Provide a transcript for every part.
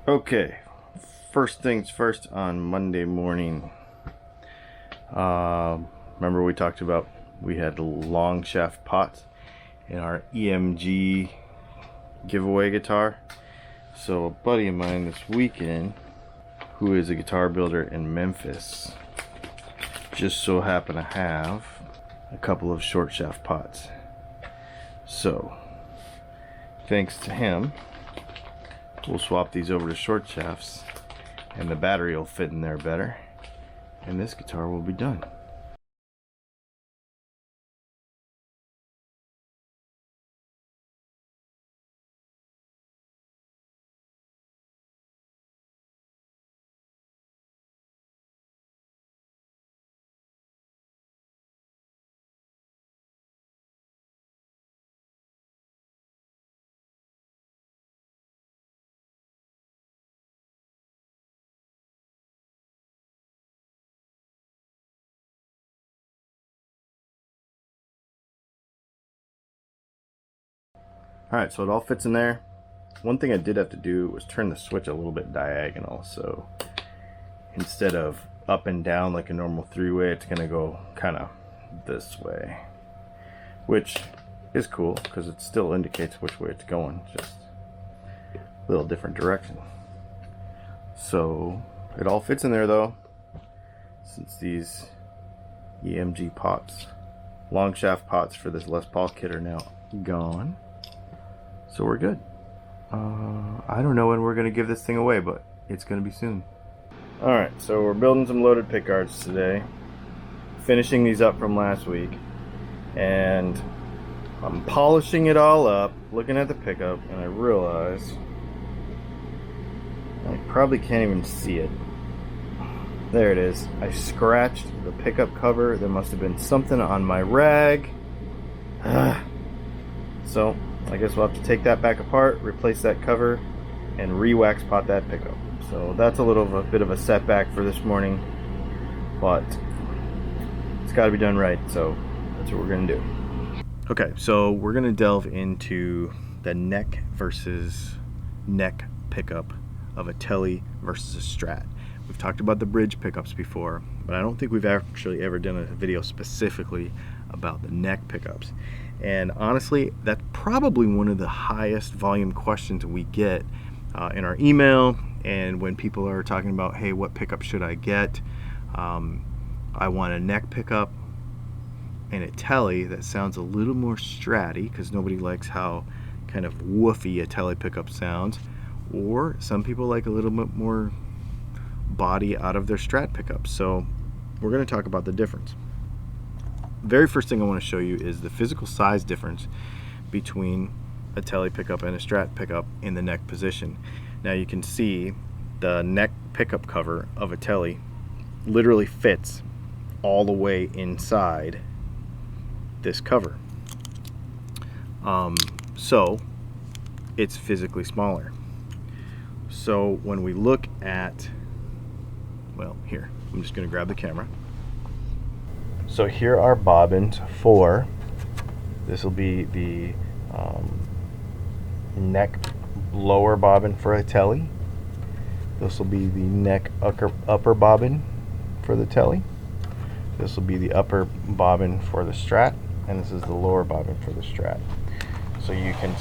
Okay, first things first on Monday morning. Remember we talked about we had long shaft pots in our EMG giveaway guitar. So a buddy of mine this weekend, who is a guitar builder in Memphis, just so happened to have a couple of short shaft pots. So thanks to him, we'll swap these over to short shafts and the battery will fit in there better and this guitar will be done. Alright, so it all fits in there. One thing I did have to do was turn the switch a little bit diagonal, so instead of up and down like a normal three-way, it's going to go kind of this way, which is cool because it still indicates which way it's going, just a little different direction. So it all fits in there though, since these EMG pots, long shaft pots for this Les Paul kit, are now gone. So we're good. I don't know when we're going to give this thing away, but it's going to be soon. Alright, so we're building some loaded pickguards today. Finishing these up from last week. And I'm polishing it all up, looking at the pickup, and I realize I probably can't even see it. There it is. I scratched the pickup cover. There must have been something on my rag. So I guess we'll have to take that back apart, replace that cover, and re-wax pot that pickup. So that's a bit of a setback for this morning, but it's got to be done right, so that's what we're going to do. Okay, so we're going to delve into the neck versus neck pickup of a Tele versus a Strat. We've talked about the bridge pickups before, but I don't think we've actually ever done a video specifically about the neck pickups. And honestly, that's probably one of the highest volume questions we get in our email, and when people are talking about, hey, what pickup should I get? I want a neck pickup and a Tele that sounds a little more stratty, because nobody likes how kind of woofy a Tele pickup sounds, or some people like a little bit more body out of their Strat pickups. So we're going to talk about the difference. Very first thing I want to show you is the physical size difference between a Tele pickup and a Strat pickup in the neck position. Now you can see the neck pickup cover of a Tele literally fits all the way inside this cover. So it's physically smaller. So when we look at, well, here, I'm just going to grab the camera. So here are bobbins for, this will be the neck lower bobbin for a Tele. This will be the neck upper bobbin for the Tele. This will be the upper bobbin for the Strat, and this is the lower bobbin for the Strat. So you can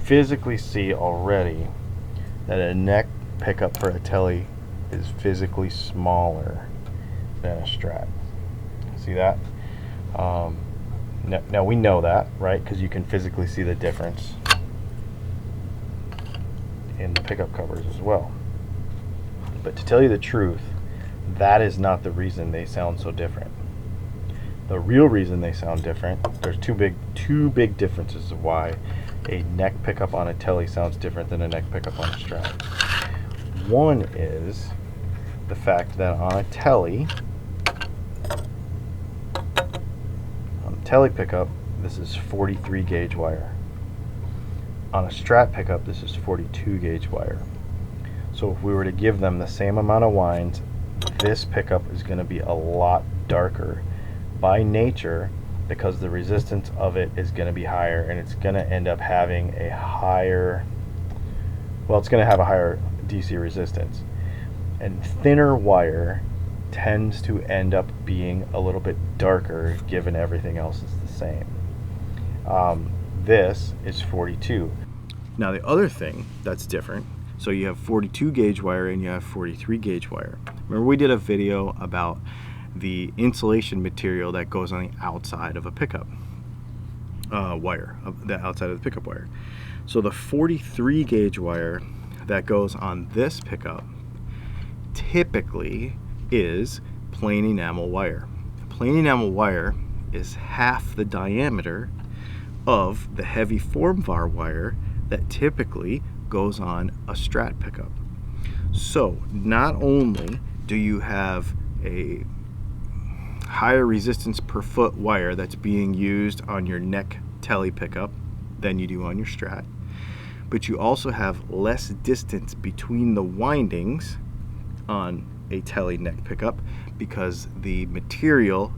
physically see already that a neck pickup for a Tele is physically smaller than a Strat. See that? Now we know that, right? Because you can physically see the difference in the pickup covers as well. But to tell you the truth, that is not the reason they sound so different. The real reason they sound different, there's two big differences of why a neck pickup on a Tele sounds different than a neck pickup on a Strat. One is the fact that on a Tele pickup, this is 43 gauge wire. On a Strat pickup, this is 42 gauge wire. So if we were to give them the same amount of winds, this pickup is going to be a lot darker by nature, because the resistance of it is going to be higher, and it's going to end up having a higher, well, it's going to have a higher DC resistance. And thinner wire tends to end up being a little bit darker given everything else is the same. This is 42. Now the other thing that's different, so you have 42 gauge wire and you have 43 gauge wire. Remember we did a video about the insulation material that goes on the outside of a pickup wire, the outside of the pickup wire. So the 43 gauge wire that goes on this pickup typically is plain enamel wire. Plain enamel wire is half the diameter of the heavy formvar wire that typically goes on a Strat pickup. So not only do you have a higher resistance per foot wire that's being used on your neck Tele pickup than you do on your Strat, but you also have less distance between the windings on a Tele neck pickup because the material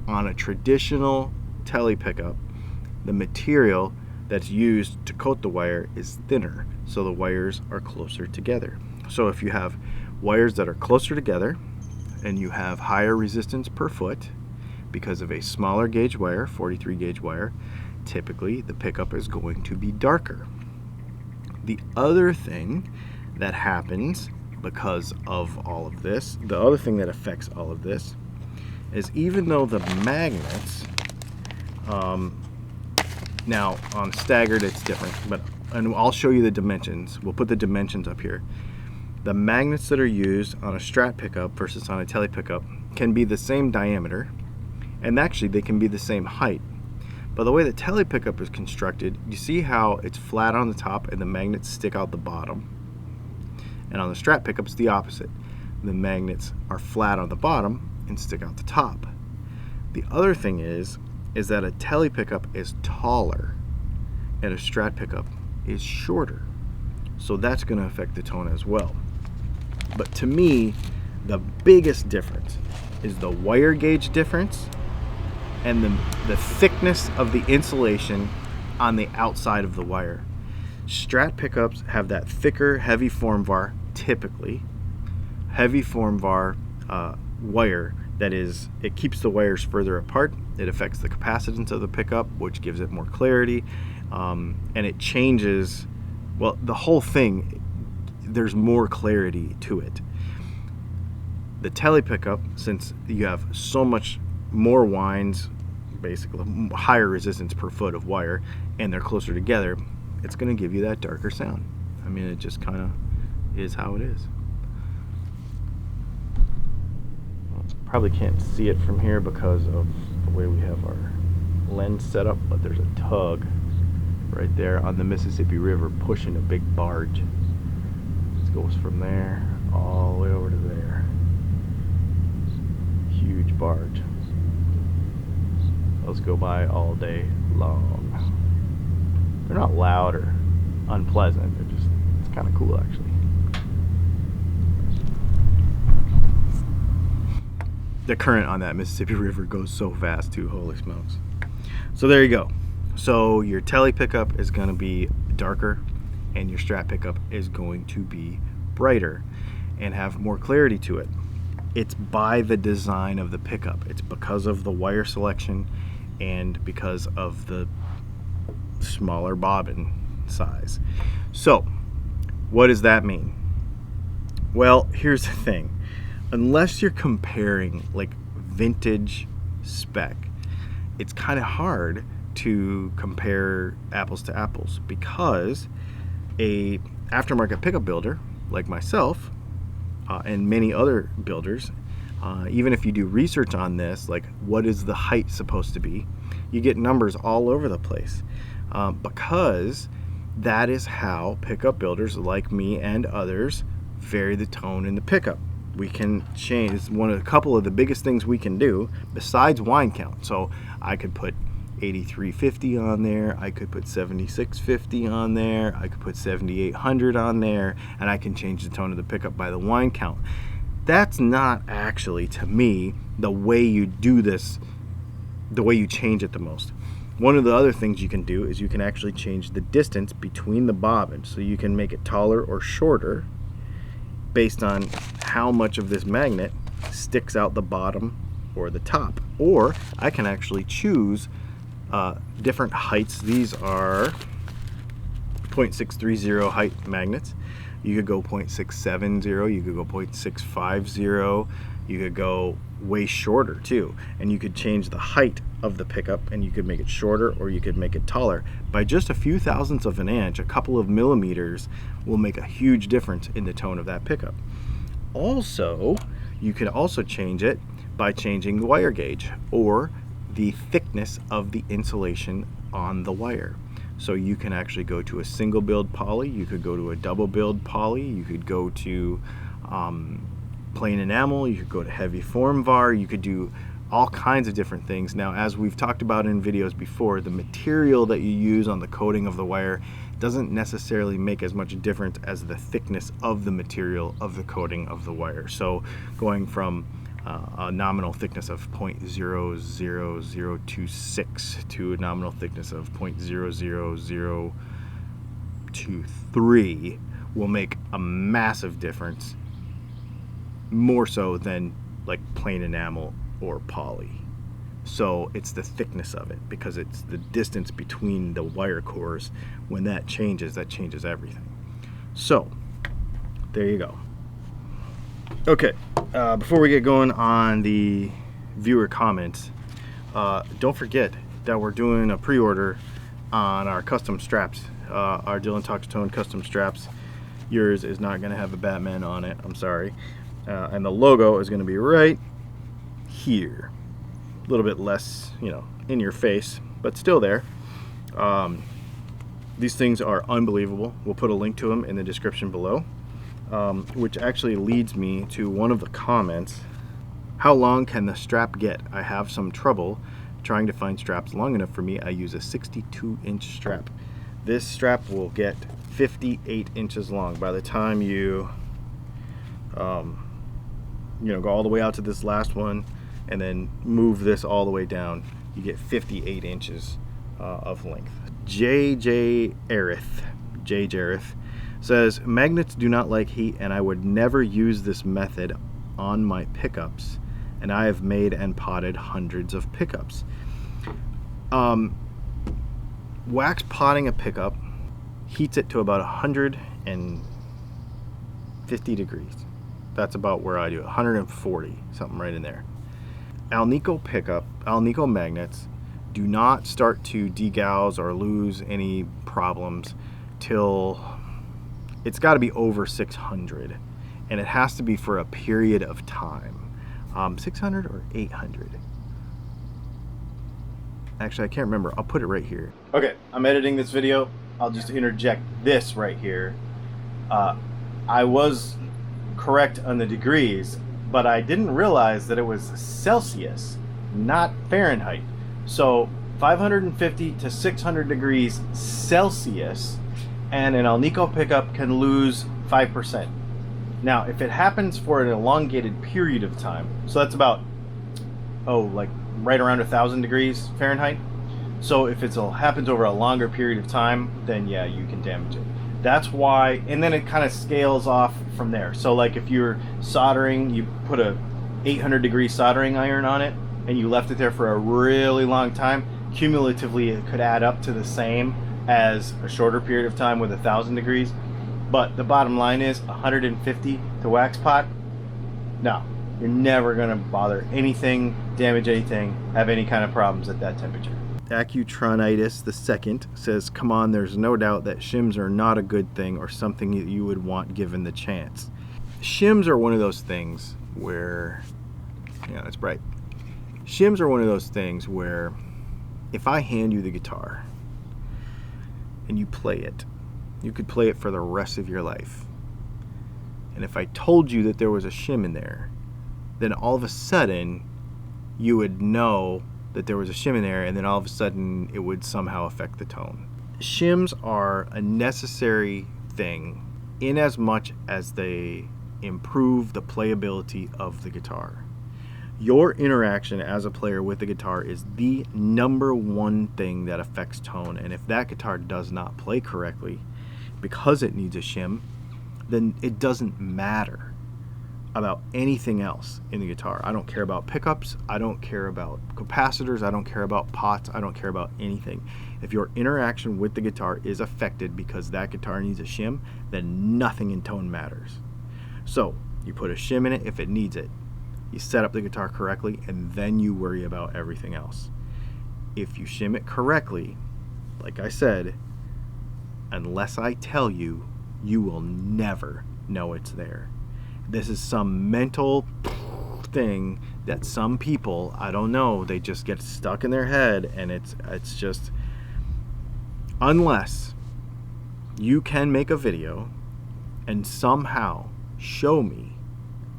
on a traditional Tele pickup, the material that's used to coat the wire is thinner, so the wires are closer together. So if you have wires that are closer together and you have higher resistance per foot because of a smaller gauge wire, 43 gauge wire, typically the pickup is going to be darker. The other thing that happens because of all of this, the other thing that affects all of this is even though the magnets, now on staggered it's different, and I'll show you the dimensions. We'll put the dimensions up here. The magnets that are used on a Strat pickup versus on a Tele pickup can be the same diameter, and actually they can be the same height. But the way the Tele pickup is constructed, you see how it's flat on the top and the magnets stick out the bottom. And on the Strat pickup it's the opposite. The magnets are flat on the bottom and stick out the top. The other thing is that a Tele pickup is taller and a Strat pickup is shorter. So that's going to affect the tone as well. But to me, the biggest difference is the wire gauge difference and the thickness of the insulation on the outside of the wire. Strat pickups have that thicker, heavy formvar, typically. Heavy formvar wire that is, it keeps the wires further apart. It affects the capacitance of the pickup, which gives it more clarity. And it changes, well, the whole thing, there's more clarity to it. The Tele pickup, since you have so much more winds, basically higher resistance per foot of wire, and they're closer together, it's going to give you that darker sound. I mean, it just kind of is how it is. Probably can't see it from here because of the way we have our lens set up, but there's a tug right there on the Mississippi River pushing a big barge. It goes from there all the way over to there. Huge barge. Those go by all day long. They're not loud or unpleasant, they're just, it's kind of cool actually. The current on that Mississippi River goes so fast too, holy smokes. So there you go. So your Tele pickup is going to be darker and your Strat pickup is going to be brighter and have more clarity to it. It's by the design of the pickup. It's because of the wire selection and because of the smaller bobbin size. So what does that mean? Well, here's the thing. Unless you're comparing like vintage spec, it's kind of hard to compare apples to apples because a aftermarket pickup builder like myself and many other builders, even if you do research on this, like what is the height supposed to be, you get numbers all over the place because that is how pickup builders like me and others vary the tone in the pickup. We can change, it's a couple of the biggest things we can do besides wind count. So I could put 8350 on there, I could put 7650 on there, I could put 7800 on there, and I can change the tone of the pickup by the wind count. That's not actually, to me, the way you do this, the way you change it the most. One of the other things you can do is you can actually change the distance between the bobbins, so you can make it taller or shorter, based on how much of this magnet sticks out the bottom or the top. Or I can actually choose different heights. These are 0.630 height magnets. You could go 0.670, you could go 0.650, you could go way shorter too, and you could change the height of the pickup, and you could make it shorter or you could make it taller. By just a few thousandths of an inch, a couple of millimeters will make a huge difference in the tone of that pickup. Also, you could also change it by changing the wire gauge or the thickness of the insulation on the wire. So you can actually go to a single build poly, you could go to a double build poly, you could go to plain enamel, you could go to heavy form var, you could do all kinds of different things. Now, as we've talked about in videos before, the material that you use on the coating of the wire doesn't necessarily make as much difference as the thickness of the material of the coating of the wire. So going from a nominal thickness of 0.00026 to a nominal thickness of 0.00023 will make a massive difference, more so than like plain enamel or poly. So it's the thickness of it, because it's the distance between the wire cores. When that changes everything. So there you go. Okay, before we get going on the viewer comments, don't forget that we're doing a pre-order on our custom straps, our Dylan Talks Tone custom straps. Yours is not going to have a Batman on it, I'm sorry, and the logo is going to be right here, a little bit less, you know, in your face, but still there. These things are unbelievable. We'll put a link to them in the description below. Which actually leads me to one of the comments. How long can the strap get? I have some trouble trying to find straps long enough for me. I use a 62-inch strap. This strap will get 58 inches long. By the time you go all the way out to this last one and then move this all the way down, you get 58 inches of length. J. Jareth says, magnets do not like heat, and I would never use this method on my pickups, and I have made and potted hundreds of pickups. Wax potting a pickup heats it to about 150 degrees. That's about where I do it, 140, something right in there. Alnico magnets do not start to degauss or lose any problems till it's got to be over 600, and it has to be for a period of time. 600 or 800? Actually, I can't remember. I'll put it right here. Okay, I'm editing this video. I'll just interject this right here. I was correct on the degrees, but I didn't realize that it was Celsius, not Fahrenheit. So 550 to 600 degrees Celsius, and an Alnico pickup can lose 5%. Now, if it happens for an elongated period of time, so that's about, like right around 1,000 degrees Fahrenheit. So if it happens over a longer period of time, then yeah, you can damage it. That's why, and then it kind of scales off from there. So like if you're soldering, you put a 800 degree soldering iron on it, and you left it there for a really long time, cumulatively it could add up to the same as a shorter period of time with 1,000 degrees. But the bottom line is 150 to wax pot, no, you're never gonna bother anything, damage anything, have any kind of problems at that temperature. Accutronitis the second says, come on, there's no doubt that shims are not a good thing or something that you would want given the chance. Shims are one of those things where, yeah, it's bright. Shims are one of those things where if I hand you the guitar and you play it, you could play it for the rest of your life. And if I told you that there was a shim in there, then all of a sudden you would know that there was a shim in there, and then all of a sudden it would somehow affect the tone. Shims are a necessary thing in as much as they improve the playability of the guitar. Your interaction as a player with the guitar is the #1 thing that affects tone, and if that guitar does not play correctly because it needs a shim, then it doesn't matter about anything else in the guitar. I don't care about pickups, I don't care about capacitors, I don't care about pots, I don't care about anything. If your interaction with the guitar is affected because that guitar needs a shim, then nothing in tone matters. So you put a shim in it if it needs it. You set up the guitar correctly, and then you worry about everything else. If you shim it correctly, like I said, unless I tell you, you will never know it's there. This is some mental thing that some people, I don't know, they just get stuck in their head, and it's just, unless you can make a video and somehow show me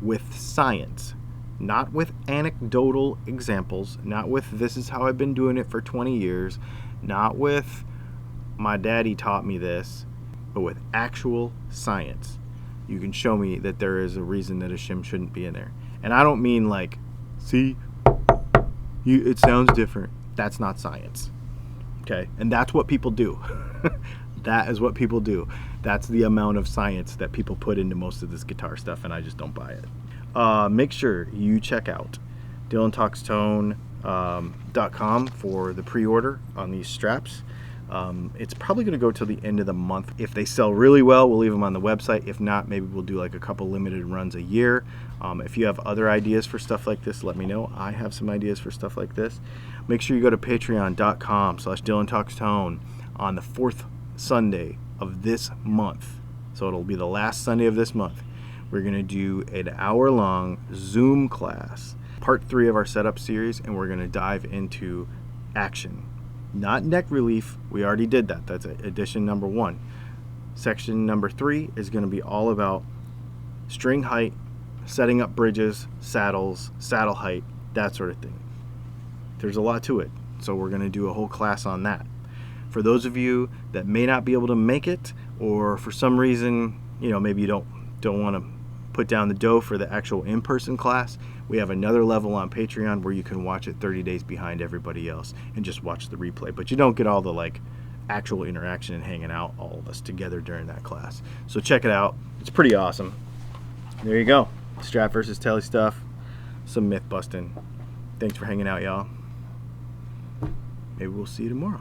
with science, not with anecdotal examples, not with this is how I've been doing it for 20 years, not with my daddy taught me this, but with actual science. You can show me that there is a reason that a shim shouldn't be in there. And I don't mean like, see, it sounds different. That's not science. Okay? And that's what people do. That is what people do. That's the amount of science that people put into most of this guitar stuff, and I just don't buy it. Make sure you check out DylanTalksTone.com for the pre-order on these straps. It's probably going to go till the end of the month. If they sell really well, we'll leave them on the website. If not, maybe we'll do like a couple limited runs a year. If you have other ideas for stuff like this, let me know. I have some ideas for stuff like this. Make sure you go to patreon.com/DylanTalksTone on the 4th Sunday of this month. So it'll be the last Sunday of this month. We're going to do an hour-long Zoom class, part 3 of our setup series, and we're going to dive into action. Not neck relief, we already did that. That's edition number 1. Section number 3 is going to be all about string height, setting up bridges, saddles, saddle height, that sort of thing. There's a lot to it, so we're going to do a whole class on that. For those of you that may not be able to make it, or for some reason, maybe you don't want to put down the dough for the actual in-person class, we have another level on Patreon where you can watch it 30 days behind everybody else and just watch the replay. But you don't get all the actual interaction and hanging out, all of us together during that class. So check it out. It's pretty awesome. There you go. Strat versus Tele stuff. Some myth busting. Thanks for hanging out, y'all. Maybe we'll see you tomorrow.